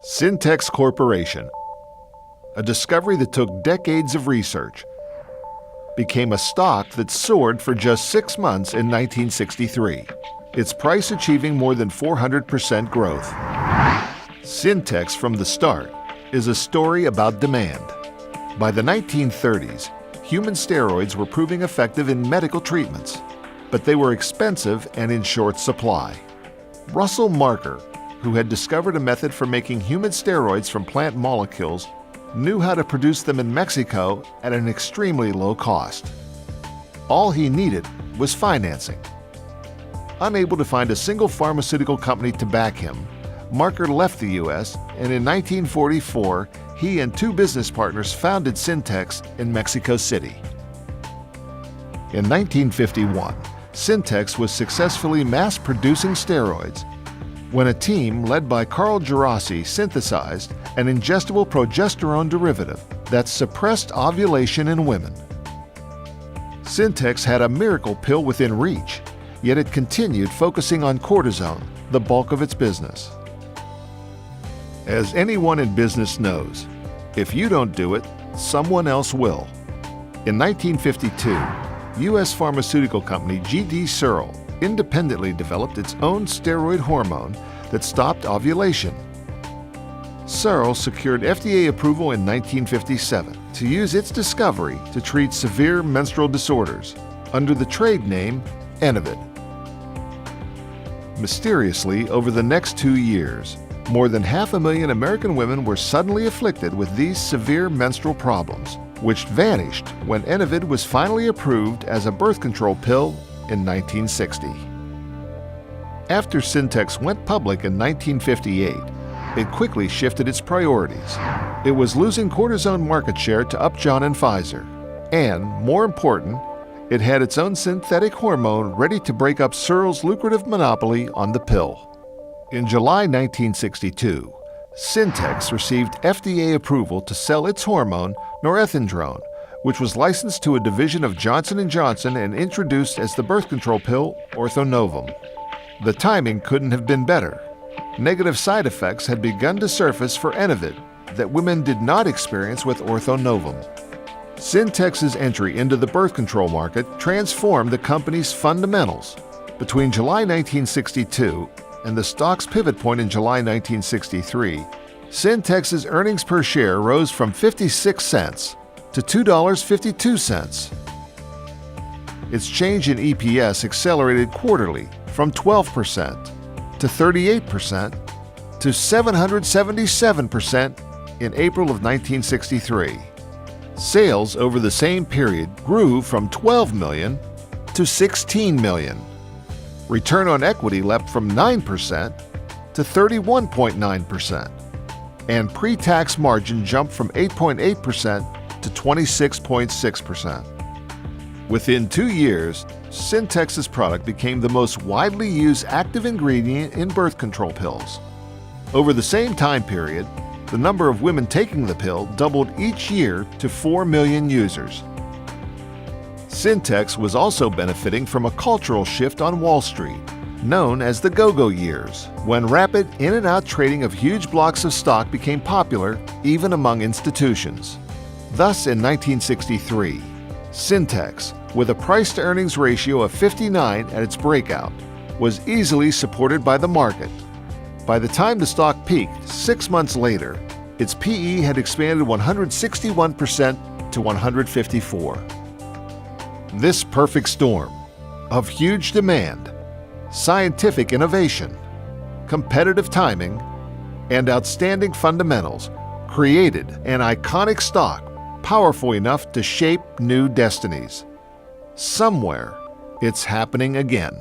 SYNTEX Corporation, a discovery that took decades of research, became a stock that soared for just 6 months in 1963, its price achieving more than 400% growth. SYNTEX from the start is a story about demand. By the 1930s, human steroids were proving effective in medical treatments, but they were expensive and in short supply. Russell Marker, who had discovered a method for making human steroids from plant molecules, knew how to produce them in Mexico at an extremely low cost. All he needed was financing. Unable to find a single pharmaceutical company to back him, Marker left the U.S., and in 1944, he and 2 business partners founded SYNTEX in Mexico City. In 1951, SYNTEX was successfully mass-producing steroids when a team led by Carl Gerasi synthesized an ingestible progesterone derivative that suppressed ovulation in women. SYNTEX had a miracle pill within reach, yet it continued focusing on cortisone, the bulk of its business. As anyone in business knows, if you don't do it, someone else will. In 1952, U.S. pharmaceutical company G.D. Searle independently developed its own steroid hormone that stopped ovulation. Searle secured FDA approval in 1957 to use its discovery to treat severe menstrual disorders under the trade name Enovid. Mysteriously, over the next 2 years, more than 500,000 American women were suddenly afflicted with these severe menstrual problems, which vanished when Enovid was finally approved as a birth control pill in 1960. After SYNTEX went public in 1958, it quickly shifted its priorities. It was losing cortisone market share to Upjohn and Pfizer, and, more important, it had its own synthetic hormone ready to break up Searle's lucrative monopoly on the pill. In July 1962, SYNTEX received FDA approval to sell its hormone, norethindrone, which was licensed to a division of Johnson & Johnson and introduced as the birth control pill Orthonovum. The timing couldn't have been better. Negative side effects had begun to surface for Enovid that women did not experience with Orthonovum. SYNTEX's entry into the birth control market transformed the company's fundamentals. Between July 1962 and the stock's pivot point in July 1963, SYNTEX's earnings per share rose from 56 cents to $2.52. Its change in EPS accelerated quarterly from 12% to 38% to 777% in April of 1963. Sales over the same period grew from 12 million to 16 million. Return on equity leapt from 9% to 31.9%, and pre-tax margin jumped from 8.8% to 26.6%. Within 2 years, SYNTEX's product became the most widely used active ingredient in birth control pills. Over the same time period, the number of women taking the pill doubled each year to 4 million users. SYNTEX was also benefiting from a cultural shift on Wall Street, known as the go-go years, when rapid in-and-out trading of huge blocks of stock became popular even among institutions. Thus, in 1963, SYNTEX, with a price-to-earnings ratio of 59 at its breakout, was easily supported by the market. By the time the stock peaked 6 months later, its PE had expanded 161% to 154. This perfect storm of huge demand, scientific innovation, competitive timing, and outstanding fundamentals created an iconic stock powerful enough to shape new destinies. Somewhere, it's happening again.